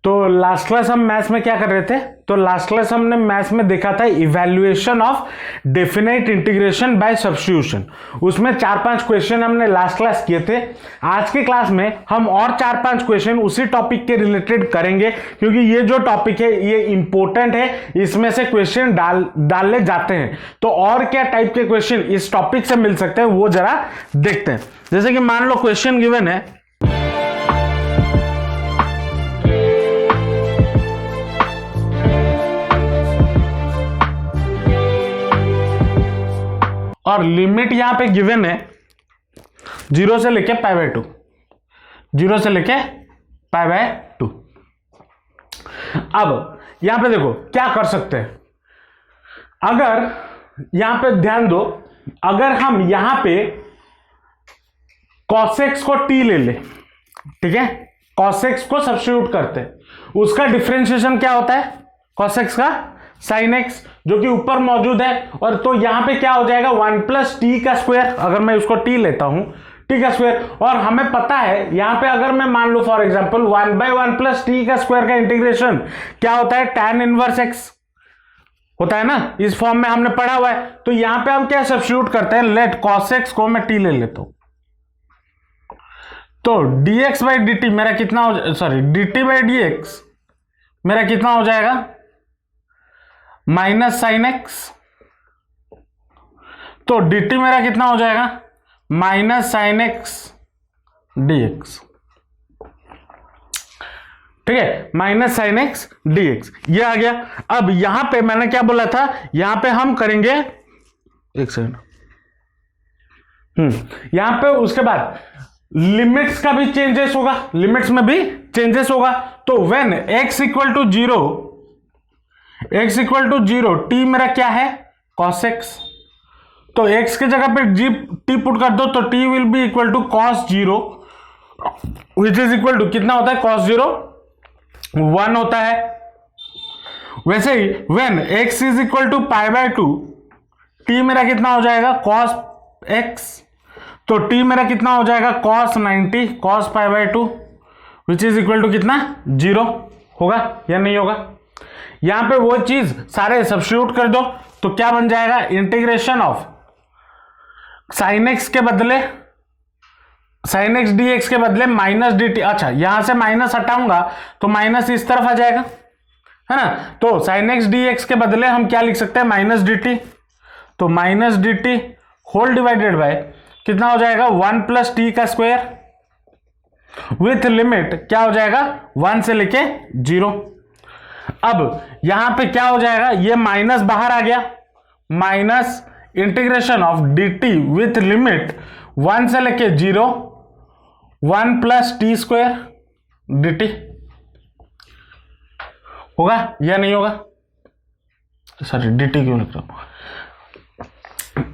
तो last class हम maths में क्या कर रहे थे? तो लास्ट क्लास हमने मैथ्स में देखा था evaluation of definite integration by substitution. उसमें 4-5 क्वेश्चन हमने लास्ट क्लास किए थे। आज के क्लास में हम और 4-5 क्वेश्चन उसी टॉपिक के रिलेटेड करेंगे, क्योंकि ये जो टॉपिक है ये इंपॉर्टेंट है, इसमें से क्वेश्चन डालने जाते हैं। तो और क्या टाइप के क्वेश्चन इस टॉपिक से मिल सकते हैं वो जरा देखते हैं। जैसे कि मान लो क्वेश्चन गिवन है, और लिमिट यहां पे गिवन है 0 से लेके π/2, 0 से लेके π/2। अब यहां पे देखो क्या कर सकते हैं। अगर यहां पे ध्यान दो, अगर हम यहां पे cos x को t ले ले, ठीक है, cos x को सब्स्टिट्यूट करते हैं, उसका डिफरेंशिएशन क्या होता है? cos x का sin x जो कि ऊपर मौजूद है, और तो यहां पे क्या हो जाएगा 1 + t का स्क्वायर। अगर मैं उसको t लेता हूं, t का स्क्वायर, और हमें पता है यहां पे अगर मैं मान लो फॉर एग्जांपल 1/1 + t का स्क्वायर का इंटीग्रेशन क्या होता है? tan इनवर्स x होता है ना, इस फॉर्म में हमने पढ़ा हुआ है। तो यहां पे हम क्या सब्स्टिट्यूट करते हैं? लेट cos x को मैं t ले लेता हूं, तो dx/dt मेरा कितना हो, सॉरी dt/dx मेरा कितना हो जाएगा? -sin x। तो dt मेरा कितना हो जाएगा? -sin x dx, ठीक है, -sin x dx ये आ गया। अब यहां पे मैंने क्या बोला था? यहां पे हम करेंगे, एक सेकंड, यहां पे उसके बाद लिमिट्स का भी चेंजेस होगा, लिमिट्स में भी चेंजेस होगा। तो व्हेन x = 0, x = 0, t मेरा क्या है? cos x। तो x के जगह पे t पुट कर दो, तो t will be equal to cos 0, which is equal to कितना होता है? cos 0 1 होता है। वैसे ही व्हेन x = π/2, t मेरा कितना हो जाएगा? cos x। तो t मेरा कितना हो जाएगा? cos 90 cos π/2, which is equal to कितना? 0 होगा या नहीं होगा? यहां पे वो चीज सारे सब्स्टिट्यूट कर दो, तो क्या बन जाएगा? इंटीग्रेशन ऑफ sin x के बदले sin x dx के बदले -dt। अच्छा, यहां से माइनस हटाऊंगा तो माइनस इस तरफ आ जाएगा, है ना। तो sin x dx के बदले हम क्या लिख सकते हैं? -dt। तो -dt होल डिवाइडेड बाय कितना हो जाएगा? 1 + t का स्क्वायर विथ लिमिट क्या हो जाएगा? 1 से लेके 0। अब यहां पे क्या हो जाएगा? ये माइनस बाहर आ गया, minus integration of dt with limit 1 से लेके 0, 1 + t² dt होगा या नहीं होगा? सॉरी, dt क्यों लिख रहा हूं?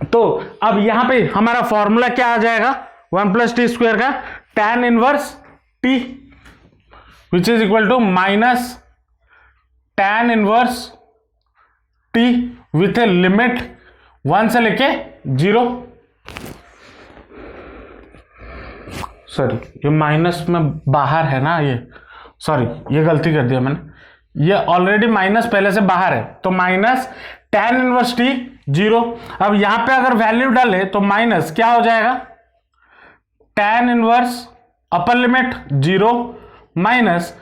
तो अब यहां पे हमारा फॉर्मूला क्या आ जाएगा? 1 + t² का tan inverse t, which is equal to minus tan inverse t with a limit 1 से लेके 0। सॉरी, ये माइनस में बाहर है ना, ये सॉरी, ये गलती कर दिया मैंने, ये ऑलरेडी माइनस पहले से बाहर है। तो माइनस tan इनवर्स t 0। अब यहां पे अगर वैल्यू डाले तो माइनस क्या हो जाएगा? tan inverse upper limit 0 minus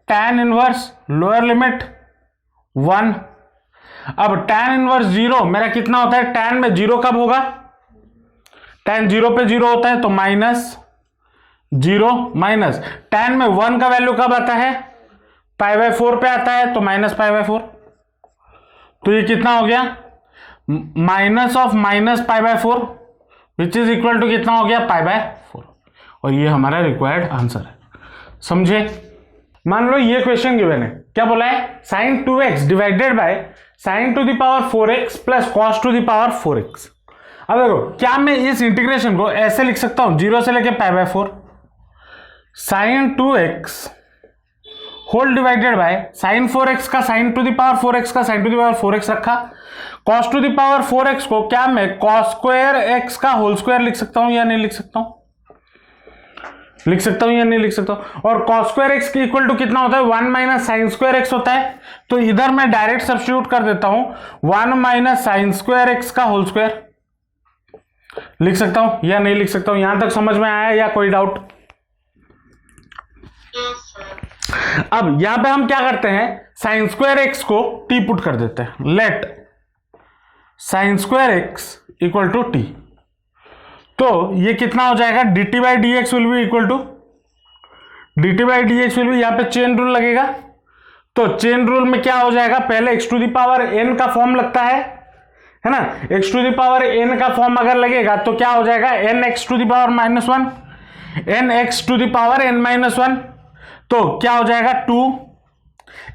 tan inverse lower limit 1। अब tan इनवर्स 0 मेरा कितना होता है? tan में 0 कब होगा? tan 0 पे 0 होता है, तो -0 माइनस tan में 1 का वैल्यू कब आता है? π/4 पे आता है, तो -π/4। तो ये कितना हो गया? Minus of -π/4 which is equal to कितना हो गया? π/4। और ये हमारा रिक्वायर्ड आंसर है, समझे? मान लो ये क्वेश्चन गिवन है, क्या बोला है? sin 2x divided by sin to the power 4x plus cos to the power 4x। अब देखो, क्या मैं इस इंटीग्रेशन को ऐसे लिख सकता हूं 0 से लेके π/4 sin 2x whole divided by sin 4x का sin to the power 4x का sin to the power 4x रखा, cos to the power 4x को क्या मैं cos² x का होल स्क्वायर लिख सकता हूं या नहीं लिख सकता हूं? लिख सकता हूं या नहीं लिख सकता हूं? और cos स्क्वायर एक्स की इक्वल टू कितना होता है? 1 माइनस साइन स्क्वायर एक्स होता है। तो इधर मैं डायरेक्ट सब्स्टिट्यूट कर देता हूं 1 माइनस साइन स्क्वायर एक्स का होल स्क्वायर। लिख सकता हूं या नहीं लिख सकता हूं? यहां तक समझ में आया या कोई डाउट? अब यहां पे हम क्या करते हैं, साइन स्क्वायर एक्स को टी पुट कर देते हैं। Let sine square X equal to T. तो ये कितना हो जाएगा? D T by D x will be equal to D T by D x will be, यहां पे चेन रूल लगेगा। तो चेन रूल में क्या हो जाएगा? पहले X to the power N का फॉर्म लगता है ना। X to the power N का फॉर्म अगर लगेगा तो क्या हो जाएगा? N X to the power minus one, N X to the power N minus one. तो क्या हो जाएगा? 2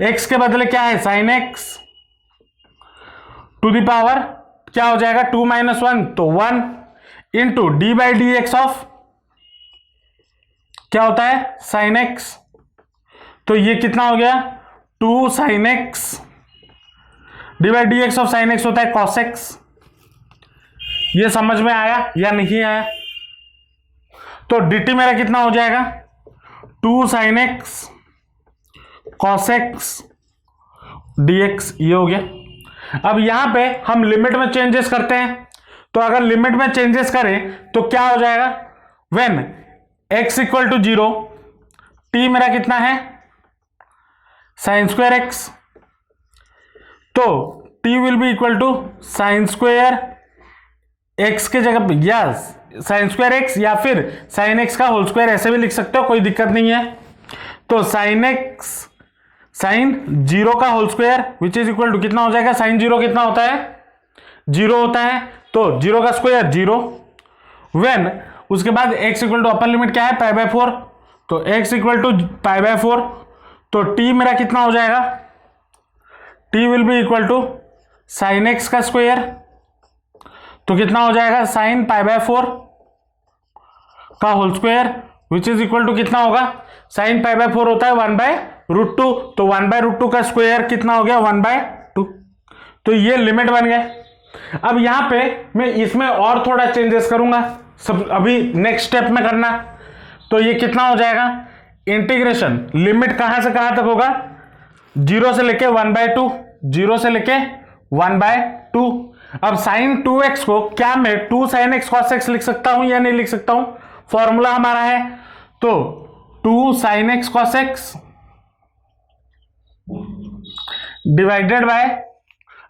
एक्स के बदले क्या है? Sine X to the power क्या हो जाएगा? 2 माइनस वन, तो 1 into D by D X of क्या होता है? Sine x. तो ये कितना हो गया? 2 sine X D by D X of sine X होता है कॉस एक्स। ये समझ में आया या नहीं आया? तो dt मेरा कितना हो जाएगा? 2 sine X cos x dx, ये हो गया। अब यहां पे हम लिमिट में चेंजेस करते हैं। तो अगर लिमिट में चेंजेस करें तो क्या हो जाएगा? When x equal to 0, t मेरा कितना है? Sine square X. तो t will be equal to sine square X के जगह पे यस साइन स्क्वायर एक्स या फिर साइन एक्स का होल स्क्वायर, ऐसे भी लिख सकते हो, कोई दिक्कत नहीं है। तो साइन एक्स साइन 0 का whole square which is equal to कितना हो जाएगा? साइन 0 कितना होता है? 0 होता है। तो 0 का स्क्वायर 0। व्हेन उसके बाद x equal to upper limit क्या है? Pi by 4। तो x equal to pi by 4। तो t मेरा कितना हो जाएगा? t will be equal to sine x का स्क्वायर। तो कितना हो जाएगा? साइन पाई बाय 4 का whole square which is equal to कितना होगा? साइन पाई बाय 4 होता है 1 बाय रूट 2। तो 1 बाय रूट 2 का स्क्वायर कितना हो गया? 1 बाय 2। तो ये लिमिट बन गए। अब यहां पे मैं इसमें और थोड़ा चेंजेस करूंगा, सब अभी नेक्स्ट स्टेप में करना। तो ये कितना हो जाएगा? इंटीग्रेशन लिमिट कहां से कहां तक होगा? 0 से लेके 1 बाय 2, 0 से लेके 1 बाय 2। अब साइन 2x को क्या मैं 2 साइन एक्स कॉस एक्स लिख सकता हूं या नहीं लिख सकता हूं? फॉर्मूला हमारा है तो 2 sine X cos X divided bye,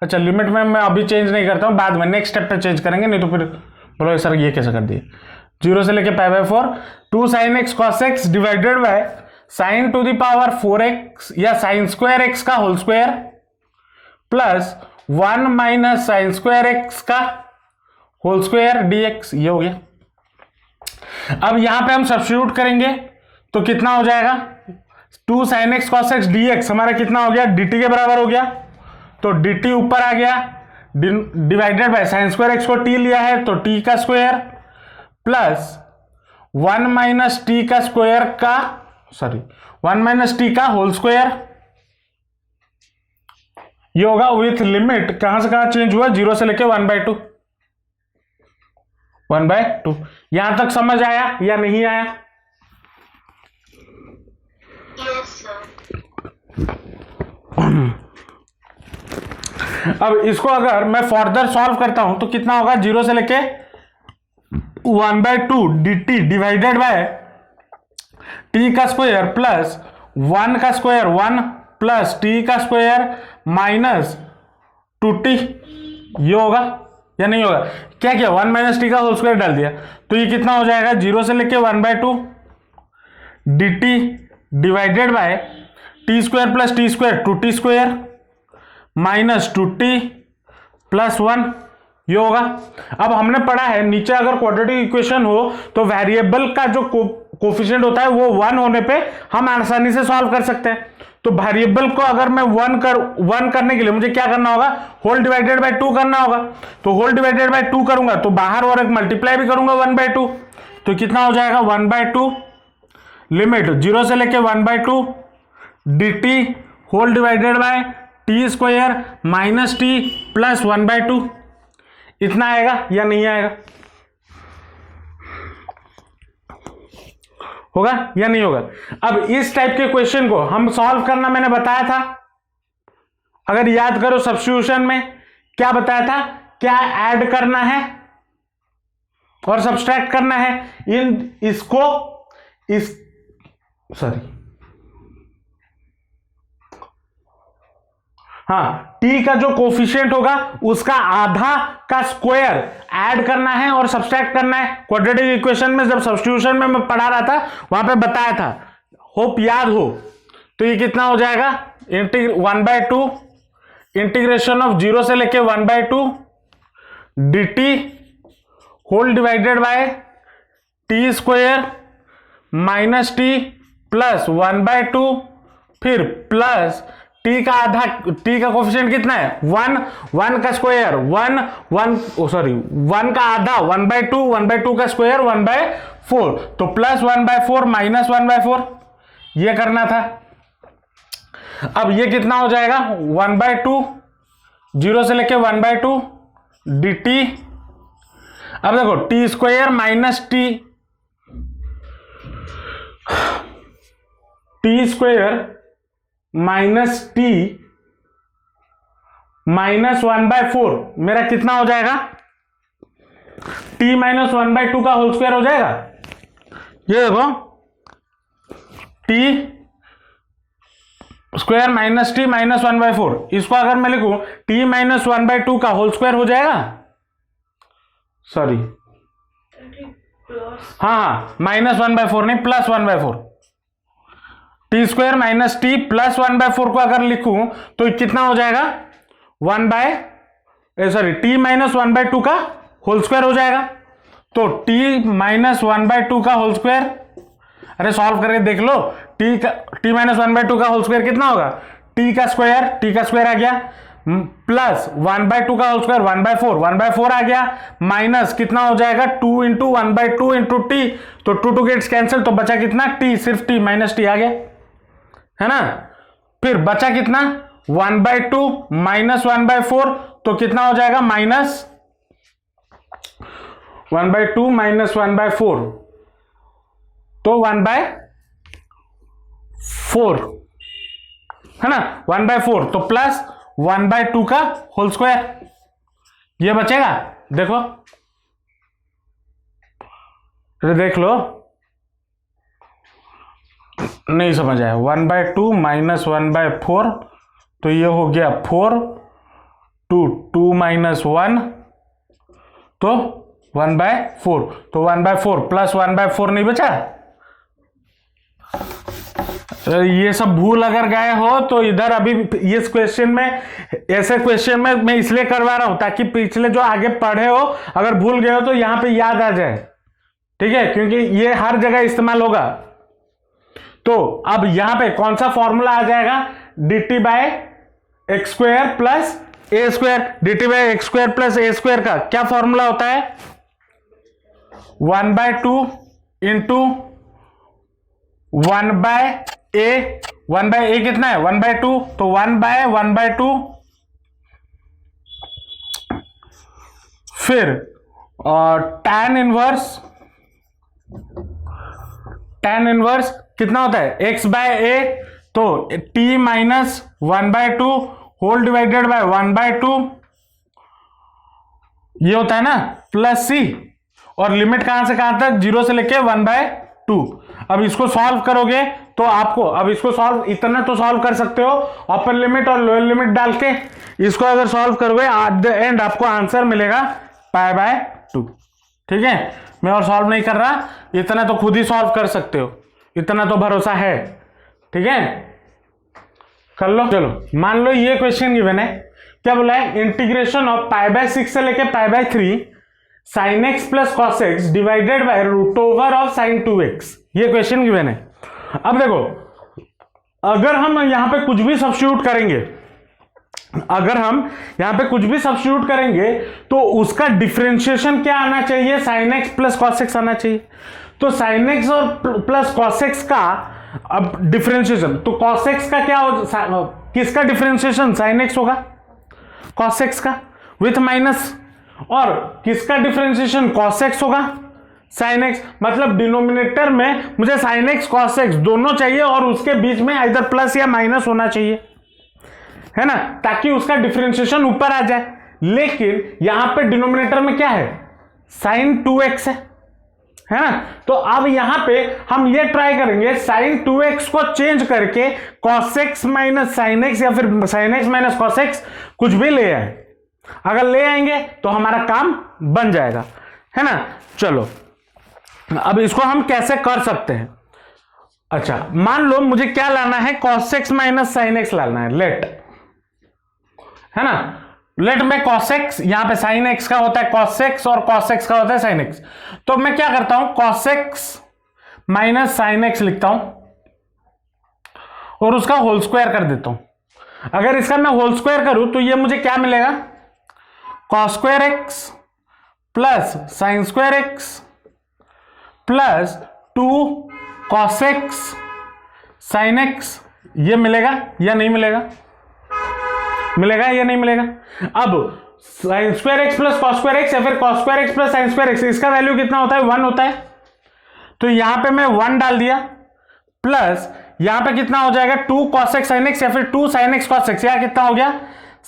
अच्छा लिमिट में मैं अभी चेंज नहीं करता हूं, बाद में नेक्स्ट स्टेप पे चेंज करेंगे, नहीं तो फिर बोलो सर ये कैसे कर दिए। 0 से लेके pi by 4, 2 sine X cos X divided by sine to the power 4x या साइन स्क्वायर एक्स का whole square plus 1 minus sine square X का होल स्क्वायर dx, ये हो गया। अब यहां पे हम सब्स्टिट्यूट करेंगे तो कितना हो जाएगा? 2 sine X cos x dx हमारा कितना हो गया? dt के बराबर हो गया। तो dt ऊपर आ गया divided by sign square X को t लिया है तो t का स्क्वायर प्लस 1 माइनस टी का स्क्वायर का 1 माइनस टी का होल स्क्वायर, ये होगा विथ लिमिट कहां से कहां चेंज हुआ? 0 से लेके 1 बाय 2, 1 बाय 2। यहां तक समझ आया या नहीं आया? अब इसको अगर मैं फर्दर सॉल्व करता हूं तो कितना होगा? 0 से लेके 1 by 2 dt divided by t का स्क्वायर प्लस 1 का स्क्वायर 1 प्लस t का स्क्वायर माइनस 2t, ये होगा या नहीं होगा? क्या किया? 1 माइनस टी का होल स्क्वायर डाल दिया। तो ये कितना हो जाएगा? 0 से लेके 1 by 2 dt divided by T square plus T square 2t square minus 2t plus 1, ये होगा। अब हमने पढ़ा है नीचे अगर क्वाड्रेटिक इक्वेशन हो तो वेरिएबल का जो कोफिशिएंट होता है वो 1 होने पे हम आसानी से सॉल्व कर सकते हैं। तो वेरिएबल को अगर मैं 1 करने के लिए मुझे क्या करना होगा? होल डिवाइडेड बाय 2 करना होगा। तो होल डिवाइडेड बाय 2 करूंगा तो बाहर और एक मल्टीप्लाई भी करूंगा 1 बाय 2, तो कितना हो जाएगा? 1 बाय 2 लिमिट 0 से लेके 1 by 2 dt whole divided by T square minus T plus 1 by 2। इतना आएगा या नहीं आएगा? होगा या नहीं होगा? अब इस टाइप के क्वेश्चन को हम सॉल्व करना मैंने बताया था, अगर याद करो सब्स्टिट्यूशन में क्या बताया था, क्या ऐड करना है और सब्सट्रैक्ट करना है, टी का जो कोफिशिएंट होगा उसका आधा का स्क्वायर ऐड करना है और सब्सट्रैक्ट करना है। क्वाड्रेटिक इक्वेशन में जब सब्स्टिट्यूशन में मैं पढ़ा रहा था वहां पे बताया था, होप याद हो। तो ये कितना हो जाएगा, 1/2 इंटीग्रेशन ऑफ 0 से लेके 1/2 dt whole divided by T square minus T plus 1/2 फिर प्लस टी का आधा, टी का कोफिशिएंट कितना है 1 का स्क्वायर 1 का आधा 1/2 का स्क्वायर 1/4 तो प्लस 1/4 माइनस 1/4 ये करना था। अब ये कितना हो जाएगा 1/2 0 से लेके 1/2 dt। अब देखो T square minus T square minus T minus 1/4 मेरा कितना हो जाएगा, टी माइनस 1/2 का होल स्क्वायर हो जाएगा। ये देखो T square minus T minus 1/4, इसको अगर मैं लिखूं टी माइनस 1/2 का होल स्क्वायर हो जाएगा, सॉरी हाँ माइनस 1/4 नहीं plus 1/4, T square minus T plus 1/4 को अगर लिखूं तो कितना हो जाएगा टी माइनस 1/2 का होल स्क्वायर हो जाएगा। तो टी माइनस 1/2 का होल स्क्वायर, अरे सॉल्व करके देख लो, टी माइनस 1/2 का होल स्क्वायर कितना होगा, टी का स्क्वायर आ गया प्लस 1/2 का होल स्क्वायर 1/4 आ गया माइनस कितना हो जाएगा 2 इंटू 1/2 इंटू टी, तो 2 गेट्स कैंसिल तो बचा कितना टी, सिर्फ टी माइनस टी आ गया है ना। फिर बचा कितना 1/2 माइनस 1/4 तो कितना हो जाएगा माइनस 1/2 माइनस 1/4 तो 1/4 है ना, 1/4 तो प्लस 1/2 का होल स्क्वायर ये बचेगा। देखो देख लो, नहीं समझ आया, 1/2 माइनस 1/4 तो ये हो गया 4 2 माइनस 1 तो 1/4 तो 1/4 प्लस 1/4 नहीं बचा। ये सब भूल अगर गए हो तो इधर अभी इस क्वेश्चन में, ऐसे क्वेश्चन में मैं इसलिए करवा रहा हूं ताकि पिछले जो आगे पढ़े हो अगर भूल गए हो तो यहां पे याद आ जाए, ठीक है, क्योंकि ये हर जगह इस्तेमाल होगा। तो अब यहां पे कौन सा फॉर्मूला आ जाएगा, dt by x square plus a square, dt by x square plus a square का क्या फॉर्मूला होता है 1/2 इंटू 1/a कितना है 1/2 तो 1/2 फिर tan इनवर्स कितना होता है x/a तो t minus 1/2 whole divided by 1/2 ये होता है ना प्लस c, और लिमिट कहां से कहां तक 0 से लेके 1/2। अब इसको सॉल्व करोगे तो आपको, अब इसको सॉल्व इतना तो सॉल्व कर सकते हो अपर लिमिट और लोअर लिमिट डाल के, इसको अगर सॉल्व करोगे एट द एंड आपको आंसर मिलेगा π/2, ठीक है। मैं और सॉल्व नहीं कर रहा, इतना तो खुद ही सॉल्व कर सकते हो, इतना तो भरोसा है, ठीक है, कर लो। चलो मान लो ये क्वेश्चन गिवन है, क्या बोला है इंटीग्रेशन ऑफ π/6 से लेके π/3 sin x plus cos x divided by root over of sin 2x, ये क्वेश्चन गिवन है। अब देखो अगर हम यहां पे कुछ भी सब्स्टिट्यूट करेंगे, तो उसका डिफरेंशिएशन क्या आना चाहिए, sin x plus cos x आना चाहिए। तो sin x और प्लस cos x का अब डिफरेंशिएशन, तो cos x का क्या हो, किसका डिफरेंशिएशन sin x होगा cos x का विथ माइनस, और किसका डिफरेंशिएशन cos x होगा साइन एक्स, मतलब डिनोमिनेटर में मुझे साइन एक्स कॉस एक्स दोनों चाहिए और उसके बीच में इधर प्लस या माइनस होना चाहिए, है ना, ताकि उसका डिफरेंशिएशन ऊपर आ जाए। लेकिन यहां पे डिनोमिनेटर में क्या है, साइन 2x है ना। तो अब यहां पे हम ये ट्राई करेंगे साइन 2x को चेंज करके cos x minus sine x या फिर sine x minus cos x कुछ भी ले आए। अगर ले आएंगे तो हमारा काम बन जाएगा, है ना। चलो अब इसको हम कैसे कर सकते हैं। अच्छा, मान लो मुझे क्या लाना है, cos x minus sine x लाना है, लेट, है ना। लेट में cos x, यहां पे sin x का होता है cos x और cos x का होता है sin x। तो मैं क्या करता हूं, cos x minus sin x लिखता हूं और उसका होल स्क्वायर कर देता हूं। अगर इसका मैं होल स्क्वायर करूं तो ये मुझे क्या मिलेगा, cos square x plus sin square x plus 2 cos x sin x, ये मिलेगा या नहीं मिलेगा, मिलेगा या नहीं मिलेगा। अब sin square x plus cos square X या फिर cos square x plus sin square x, इसका वैल्यू कितना होता है, 1 होता है। तो यहां पे मैं 1 डाल दिया, प्लस यहां पे कितना हो जाएगा, 2 cos x sin x या फिर 2 sin x cos x, या कितना हो गया,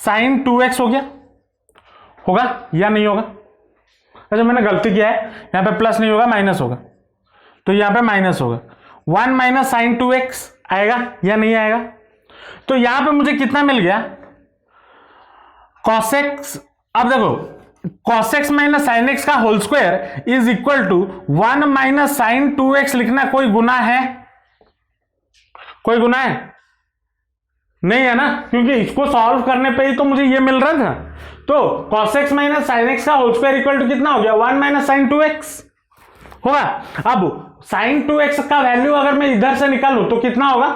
sin 2x हो गया, होगा या नहीं होगा। अच्छा मैंने गलती किया है, यहां पे प्लस नहीं होगा माइनस होगा, तो यहां पे माइनस होगा, 1 माइनस sin 2x आएगा या नहीं आएगा। तो यहां पे मुझे कितना मिल गया, cos x, अब देखो cos x minus sine x का whole square is equal to 1 minus sine 2x लिखना कोई गुनाह है, कोई गुनाह है नहीं है ना, क्योंकि इसको सॉल्व करने पे ही तो मुझे ये मिल रहा था। तो cos x minus sine x का होल स्क्वायर इक्वल टू कितना हो गया, 1 माइनस साइन 2x होगा। अब साइन 2x का वैल्यू अगर मैं इधर से निकालूं तो कितना होगा,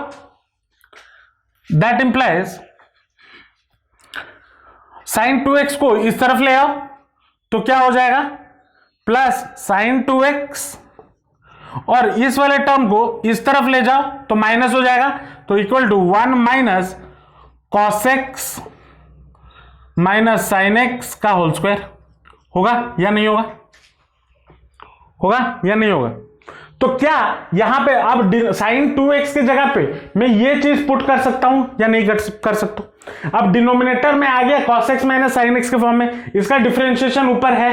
दैट इंप्लाइज साइन 2x को इस तरफ ले आओ तो क्या हो जाएगा, प्लस साइन 2x, और इस वाले टर्म को इस तरफ ले जाओ तो माइनस हो जाएगा, तो equal to 1 minus cos x minus sine x का होल स्क्वायर, होगा या नहीं होगा, होगा या नहीं होगा। तो क्या यहां पे अब साइन 2x की जगह पे मैं ये चीज पुट कर सकता हूं या नहीं कर सकता। अब डिनोमिनेटर में आ गया cos x minus sine x के फॉर्म में, इसका डिफरेंशिएशन ऊपर है,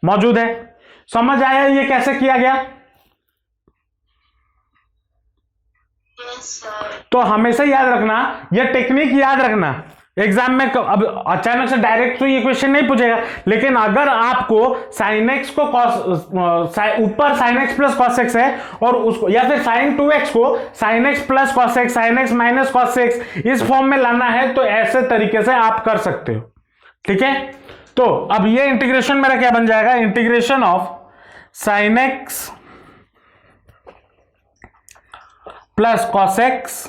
मौजूद है। समझ आया ये कैसे किया गया। तो हमेशा याद रखना, ये टेक्निक याद रखना, एग्जाम में अब अचानक से डायरेक्ट तो ये क्वेश्चन नहीं पूछेगा, लेकिन अगर आपको साइन एक्स को ऊपर sign x plus cos x है और उसको, या फिर साइन 2x को sign x plus cos x, sine x minus cos x इस फॉर्म में लाना है, तो ऐसे तरीके से आप कर सकते हो, ठीक है। तो अब ये इंटीग्रेशन मेरा क्या बन जाएगा, integration of sine x plus cos x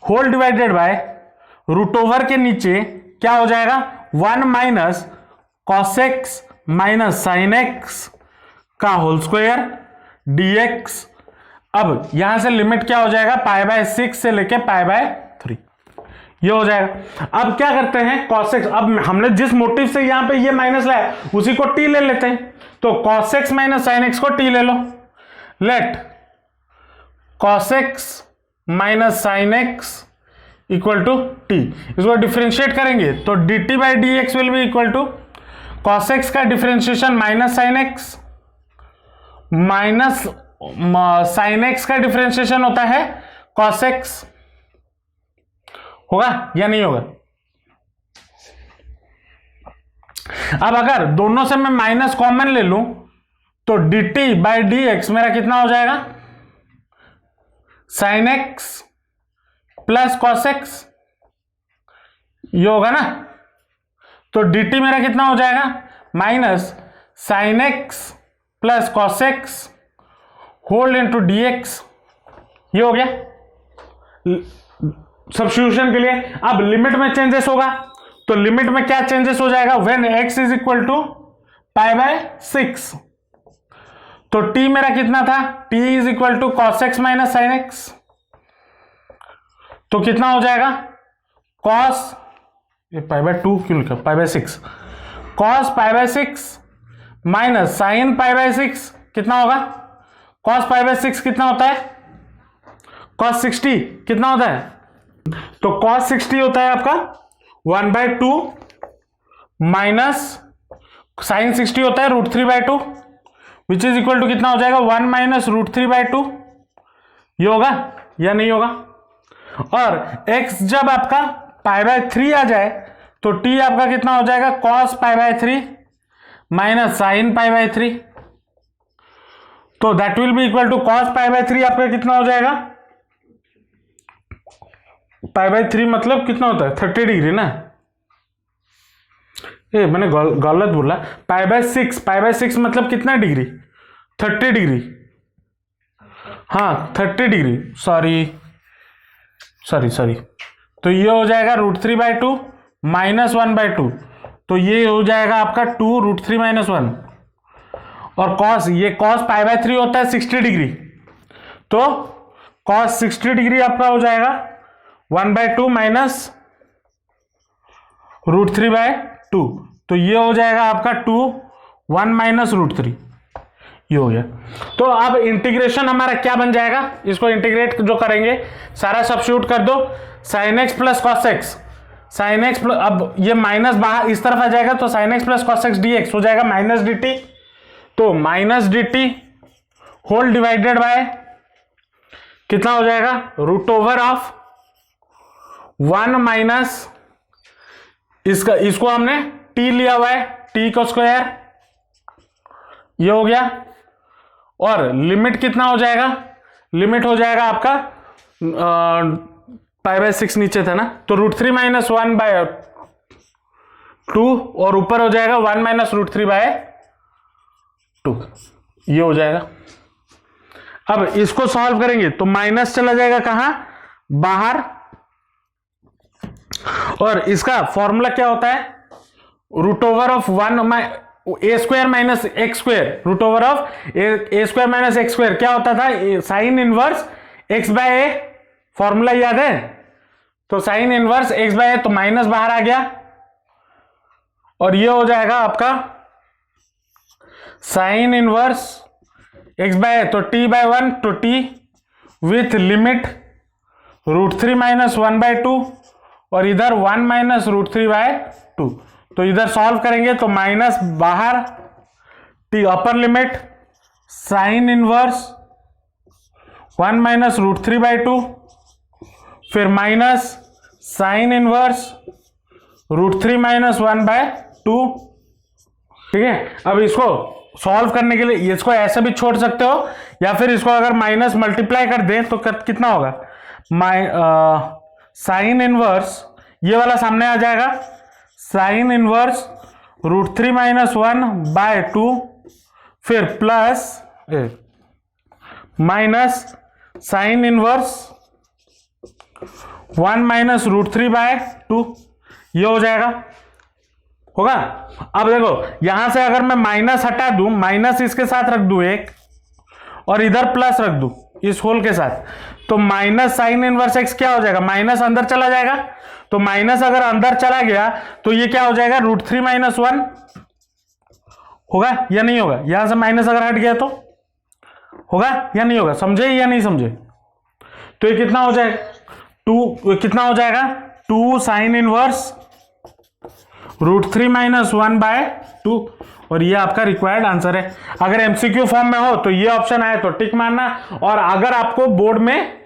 whole divided by root over के नीचे क्या हो जाएगा, 1 minus cos x minus sine x का होल स्क्वायर dx। अब यहां से लिमिट क्या हो जाएगा, π/6 से लेके π/3 ये हो जाएगा। अब क्या करते हैं, cos x, अब हमने जिस मोटिव से यहां पे ये माइनस लाया उसी को t ले लेते हैं, तो cos x minus sine x को t ले लो, let cos x minus sine x equal to t. इसको डिफरेंशिएट करेंगे तो dt by D x will be equal to cos x का differentiation minus sine x minus sine x का differentiation होता है cos x, होगा या नहीं होगा। अब अगर दोनों से मैं माइनस कॉमन ले लूं तो dt बाई डी एक्स मेरा कितना हो जाएगा, sine x plus cos x, ये होगा ना। तो dt मेरा कितना हो जाएगा, minus sine x plus cos x whole into d x, ये हो गया सब्स्टिट्यूशन के लिए। अब लिमिट में चेंजेस होगा, तो लिमिट में क्या चेंजेस हो जाएगा, when x is equal to π/6, तो t मेरा कितना था, t is equal to cos x minus sine x, तो कितना हो जाएगा, cos, ये π/2 क्यों लिखा, π/6, cos π/6 माइनस साइन π/6 कितना होगा, cos पाई बाय 6 कितना होता है, cos 60 कितना होता है, तो cos 60 होता है आपका 1/2 माइनस साइन 60 होता है √3/2 विच इज इक्वल टू कितना हो जाएगा 1 माइनस √3/2। ये होगा या नहीं होगा। और x जब आपका π/3 आ जाए तो t आपका कितना हो जाएगा cos π/3 माइनस साइन π/3, तो that will be equal to cos π/3 आपका कितना हो जाएगा, π/3 मतलब कितना होता है 30 डिग्री ना, ये मैंने गलत बोला, π/6 मतलब कितना डिग्री 30 डिग्री, हाँ 30 डिग्री, सॉरी, तो ये हो जाएगा √3/2 माइनस 1/2, तो ये हो जाएगा आपका 2 √3 - 1, और cos, ये cos π/3 होता है 60 डिग्री, तो cos 60 डिग्री आपका हो जाएगा 1/2 माइनस √3/2, तो ये हो जाएगा आपका 2 1 माइनस √3, ये हो गया। तो अब इंटीग्रेशन हमारा क्या बन जाएगा, इसको इंटीग्रेट जो करेंगे सारा सब्स्टिट्यूट कर दो, sin x plus cos x, sin x plus, अब ये माइनस बाहर इस तरफ आ जाएगा तो sin x plus cos x dx हो जाएगा माइनस dt, तो minus dt whole divided by कितना हो जाएगा √1 माइनस इसको हमने t लिया हुआ है t का स्क्वायर, ये हो गया। और लिमिट कितना हो जाएगा, लिमिट हो जाएगा आपका π/6 नीचे था ना, तो √3 - 1/2 और ऊपर हो जाएगा 1 माइनस √3/2, ये हो जाएगा। अब इसको सॉल्व करेंगे तो माइनस चला जाएगा कहां, बाहर, और इसका फॉर्मूला क्या होता है √1 a² minus x², √a² - x² क्या होता था, साइन इनवर्स x/a, फॉर्मूला याद है, तो साइन इनवर्स x/a, तो माइनस बाहर आ गया, और ये हो जाएगा आपका साइन इनवर्स x/a, तो t/1, तो t विथ लिमिट √3 - 1/2 और इधर 1 माइनस √3/2, तो इधर सॉल्व करेंगे तो माइनस बाहर t upper limit sine inverse 1 minus √3/2, फिर माइनस साइन इनवर्स √3 - 1/2, ठीक है। अब इसको सॉल्व करने के लिए इसको ऐसे भी छोड़ सकते हो, या फिर इसको अगर माइनस मल्टीप्लाई कर दें तो कितना होगा, साइन इनवर्स ये वाला सामने आ जाएगा, साइन इनवर्स √3 - 1/2, फिर plus minus sine inverse 1 minus √3/2, ये हो जाएगा, होगा। अब देखो यहां से अगर मैं माइनस हटा दूं, माइनस इसके साथ रख दूं एक, और इधर प्लस रख दूं इस होल के साथ, तो माइनस साइन इनवर्स x क्या हो जाएगा, माइनस अंदर चला जाएगा, तो माइनस अगर अंदर चला गया तो ये क्या हो जाएगा √3 - 1 होगा या नहीं होगा, यहां से माइनस अगर हट गया तो होगा या नहीं होगा, समझे या नहीं समझे। तो ये कितना हो जाएगा 2, कितना हो जाएगा 2 साइन इनवर्स √3 - 1/2, और ये आपका रिक्वायर्ड आंसर है। अगर एमसीक्यू फॉर्म में हो तो ये ऑप्शन आए तो टिक मारना, और अगर आपको बोर्ड में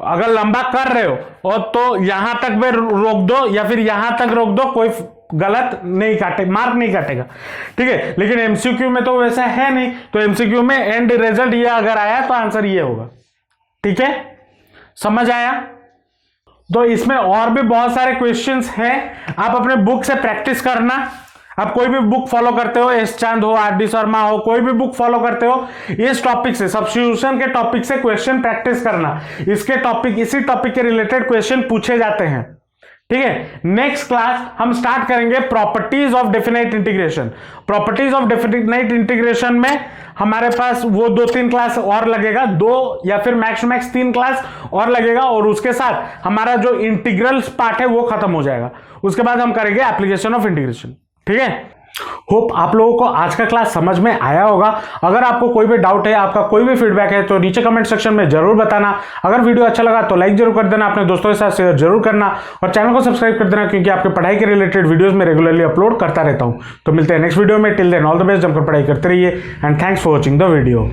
अगर लंबा कर रहे हो और तो यहां तक भी रोक दो या फिर यहां तक रोक दो, कोई गलत नहीं काटे, मार्क नहीं काटेगा, ठीक है। लेकिन एमसीक्यू में तो वैसा है नहीं, तो एमसीक्यू में एंड रिजल्ट ये अगर आया तो आंसर ये होगा, ठीक है, समझ आया। तो इसमें और भी बहुत सारे क्वेश्चंस हैं, आप अपने बुक से प्रैक्टिस करना। आप कोई भी बुक फॉलो करते हो, एस चांद हो, आर डी शर्मा हो, कोई भी बुक फॉलो करते हो, इस टॉपिक से, सब्स्टिट्यूशन के टॉपिक से क्वेश्चन प्रैक्टिस करना। इसके टॉपिक, इसी टॉपिक के रिलेटेड क्वेश्चन पूछे जाते हैं, ठीक है। नेक्स्ट क्लास हम स्टार्ट करेंगे properties of definite integration. Properties of definite integration में हमारे पास वो 2-3 क्लास और लगेगा, 2 या फिर मैक्स 3 क्लास और लगेगा, और उसके साथ हमारा जो इंटीग्रल्स पार्ट है वो खत्म हो जाएगा। उसके बाद हम करेंगे एप्लीकेशन ऑफ इंटीग्रेशन, ठीक है। होप आप लोगों को आज का क्लास समझ में आया होगा। अगर आपको कोई भी डाउट है, आपका कोई भी फीडबैक है तो नीचे कमेंट सेक्शन में जरूर बताना। अगर वीडियो अच्छा लगा तो लाइक जरूर कर देना, अपने दोस्तों के साथ शेयर जरूर करना और चैनल को सब्सक्राइब कर देना, क्योंकि आपके पढ़ाई के रिलेटेड वीडियोस में रेगुलरली अपलोड करता रहता हूं। तो मिलते हैं नेक्स्ट वीडियो में। Till then all the best, जमकर पढ़ाई करते रहिए and thanks for watching the video.